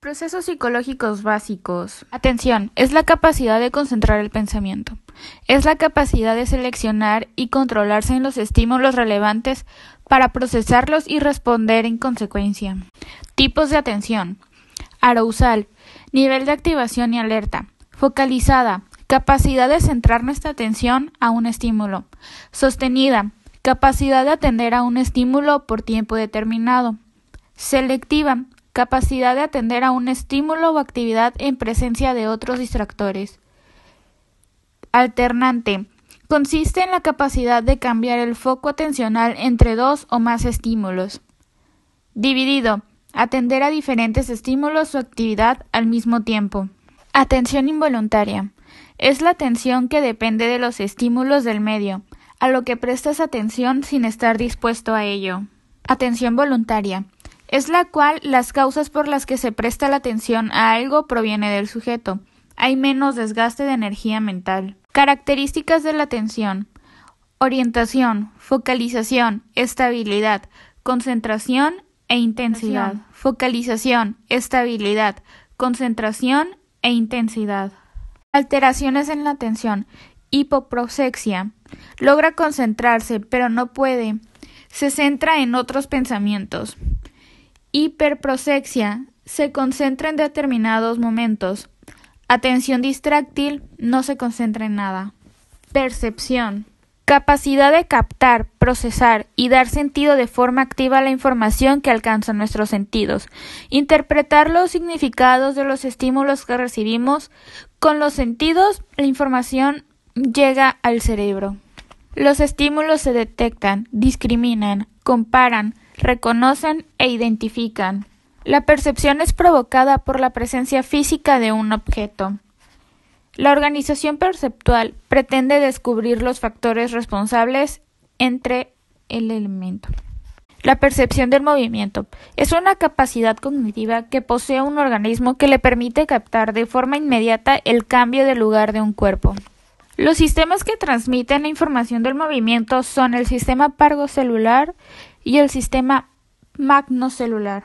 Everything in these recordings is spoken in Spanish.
Procesos psicológicos básicos. Atención, es la capacidad de concentrar el pensamiento. Es la capacidad de seleccionar y controlarse en los estímulos relevantes para procesarlos y responder en consecuencia. Tipos de atención. Arousal, nivel de activación y alerta. Focalizada, capacidad de centrar nuestra atención a un estímulo. Sostenida, capacidad de atender a un estímulo por tiempo determinado. Selectiva, capacidad de atender a un estímulo o actividad en presencia de otros distractores. Alternante. Consiste en la capacidad de cambiar el foco atencional entre dos o más estímulos. Dividido. Atender a diferentes estímulos o actividad al mismo tiempo. Atención involuntaria. Es la atención que depende de los estímulos del medio, a lo que prestas atención sin estar dispuesto a ello. Atención voluntaria. Es la cual las causas por las que se presta la atención a algo proviene del sujeto. Hay menos desgaste de energía mental. Características de la atención. Orientación, focalización, estabilidad, concentración e intensidad. Focalización, estabilidad, concentración e intensidad. Alteraciones en la atención. Hipoprosexia. Logra concentrarse, pero no puede. Se centra en otros pensamientos. Hiperprosexia. Se concentra en determinados momentos. Atención distráctil. No se concentra en nada. Percepción. Capacidad de captar, procesar y dar sentido de forma activa a la información que alcanzan nuestros sentidos. Interpretar los significados de los estímulos que recibimos. Con los sentidos, la información llega al cerebro. Los estímulos se detectan, discriminan, comparan, reconocen e identifican. La percepción es provocada por la presencia física de un objeto. La organización perceptual pretende descubrir los factores responsables entre el elemento. La percepción del movimiento es una capacidad cognitiva que posee un organismo que le permite captar de forma inmediata el cambio de lugar de un cuerpo. Los sistemas que transmiten la información del movimiento son el sistema pargocelular y el sistema magnocelular.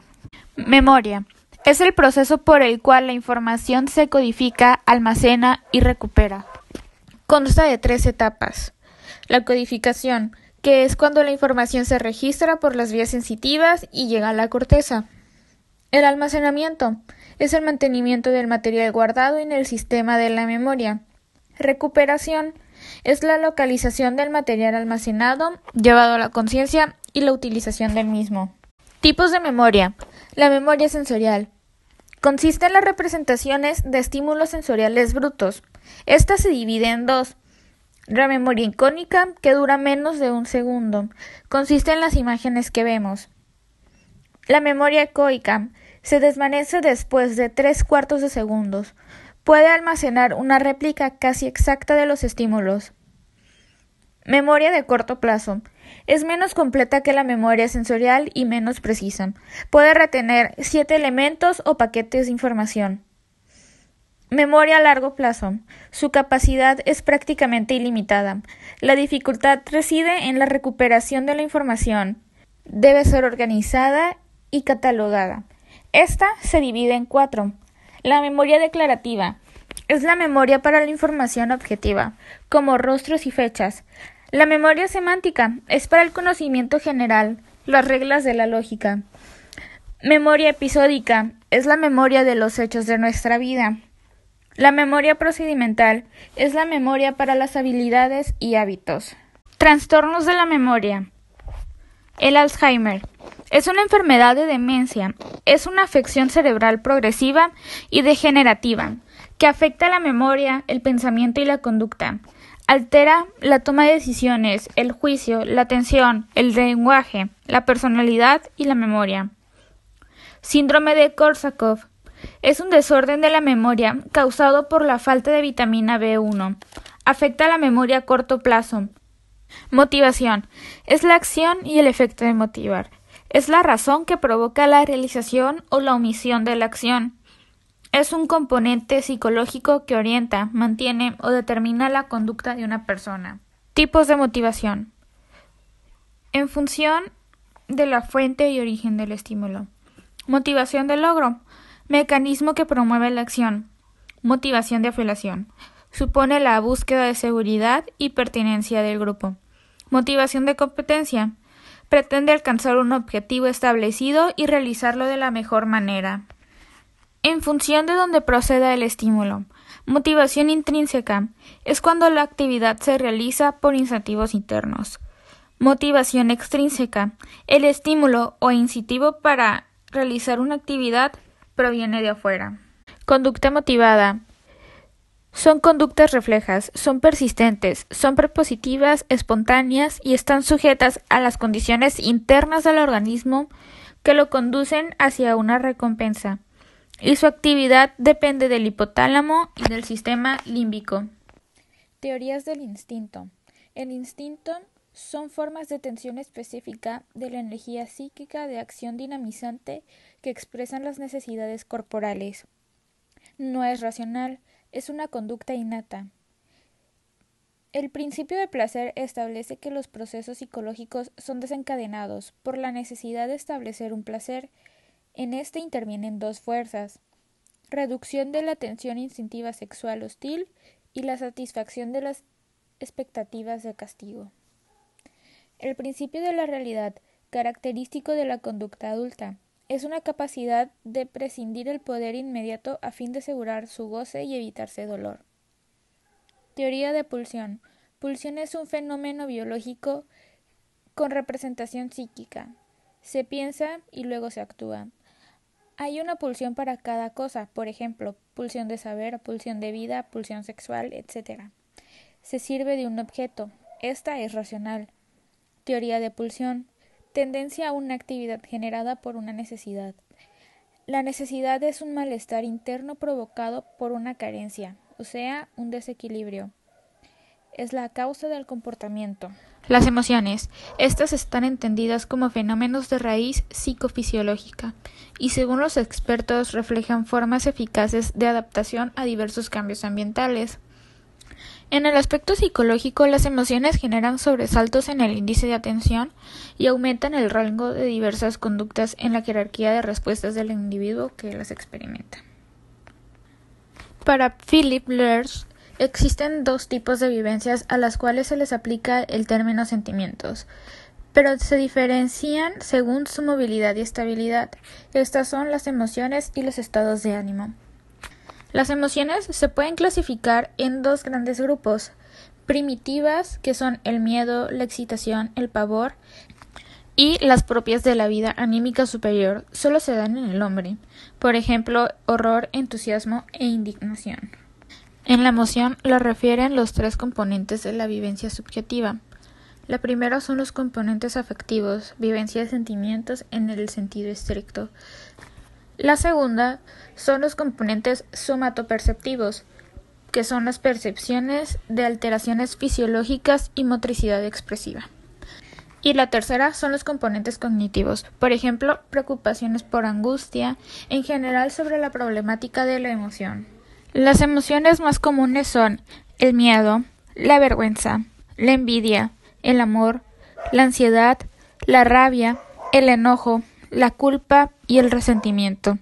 Memoria. Es el proceso por el cual la información se codifica, almacena y recupera. Consta de 3 etapas. La codificación, que es cuando la información se registra por las vías sensitivas y llega a la corteza. El almacenamiento es el mantenimiento del material guardado en el sistema de la memoria. Recuperación es la localización del material almacenado, llevado a la conciencia y la utilización del mismo. Tipos de memoria. La memoria sensorial. Consiste en las representaciones de estímulos sensoriales brutos. Esta se divide en 2. La memoria icónica, que dura menos de 1 segundo. Consiste en las imágenes que vemos. La memoria ecoica se desvanece después de 3/4 de segundos. Puede almacenar una réplica casi exacta de los estímulos. Memoria de corto plazo. Es menos completa que la memoria sensorial y menos precisa. Puede retener 7 elementos o paquetes de información. Memoria a largo plazo. Su capacidad es prácticamente ilimitada. La dificultad reside en la recuperación de la información. Debe ser organizada y catalogada. Esta se divide en 4. La memoria declarativa. Es la memoria para la información objetiva, como rostros y fechas. La memoria semántica es para el conocimiento general, las reglas de la lógica. Memoria episódica es la memoria de los hechos de nuestra vida. La memoria procedimental es la memoria para las habilidades y hábitos. Trastornos de la memoria. El Alzheimer es una enfermedad de demencia. Es una afección cerebral progresiva y degenerativa que afecta la memoria, el pensamiento y la conducta. Altera la toma de decisiones, el juicio, la atención, el lenguaje, la personalidad y la memoria. Síndrome de Korsakoff es un desorden de la memoria causado por la falta de vitamina B1. Afecta la memoria a corto plazo. Motivación es la acción y el efecto de motivar. Es la razón que provoca la realización o la omisión de la acción. Es un componente psicológico que orienta, mantiene o determina la conducta de una persona. Tipos de motivación. En función de la fuente y origen del estímulo. Motivación de logro. Mecanismo que promueve la acción. Motivación de afiliación. Supone la búsqueda de seguridad y pertinencia del grupo. Motivación de competencia. Pretende alcanzar un objetivo establecido y realizarlo de la mejor manera. En función de donde proceda el estímulo. Motivación intrínseca. Es cuando la actividad se realiza por incentivos internos. Motivación extrínseca. El estímulo o incentivo para realizar una actividad proviene de afuera. Conducta motivada. Son conductas reflejas, son persistentes, son propositivas, espontáneas y están sujetas a las condiciones internas del organismo que lo conducen hacia una recompensa, y su actividad depende del hipotálamo y del sistema límbico. Teorías del instinto. El instinto son formas de tensión específica de la energía psíquica de acción dinamizante que expresan las necesidades corporales. No es racional, es una conducta innata. El principio de placer establece que los procesos psicológicos son desencadenados por la necesidad de establecer un placer. En este intervienen dos fuerzas: reducción de la tensión instintiva sexual hostil y la satisfacción de las expectativas de castigo. El principio de la realidad, característico de la conducta adulta, es una capacidad de prescindir el poder inmediato a fin de asegurar su goce y evitarse dolor. Teoría de pulsión. Pulsión es un fenómeno biológico con representación psíquica. Se piensa y luego se actúa. Hay una pulsión para cada cosa, por ejemplo, pulsión de saber, pulsión de vida, pulsión sexual, etc. Se sirve de un objeto. Esta es racional. Teoría de pulsión. Tendencia a una actividad generada por una necesidad. La necesidad es un malestar interno provocado por una carencia, o sea, un desequilibrio. Es la causa del comportamiento. Las emociones. Estas están entendidas como fenómenos de raíz psicofisiológica y, según los expertos, reflejan formas eficaces de adaptación a diversos cambios ambientales. En el aspecto psicológico, las emociones generan sobresaltos en el índice de atención y aumentan el rango de diversas conductas en la jerarquía de respuestas del individuo que las experimenta. Para Philip Lerch, existen dos tipos de vivencias a las cuales se les aplica el término sentimientos, pero se diferencian según su movilidad y estabilidad. Estas son las emociones y los estados de ánimo. Las emociones se pueden clasificar en dos grandes grupos: primitivas, que son el miedo, la excitación, el pavor, y las propias de la vida anímica superior, solo se dan en el hombre, por ejemplo, horror, entusiasmo e indignación. En la emoción la refieren los tres componentes de la vivencia subjetiva. La primera son los componentes afectivos, vivencia de sentimientos en el sentido estricto. La segunda son los componentes somatoperceptivos, que son las percepciones de alteraciones fisiológicas y motricidad expresiva. Y la tercera son los componentes cognitivos, por ejemplo, preocupaciones por angustia, en general sobre la problemática de la emoción. Las emociones más comunes son el miedo, la vergüenza, la envidia, el amor, la ansiedad, la rabia, el enojo, la culpa y el resentimiento.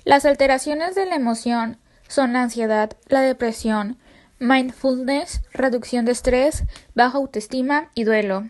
Las alteraciones de la emoción son la ansiedad, la depresión, mindfulness, reducción de estrés, baja autoestima y duelo.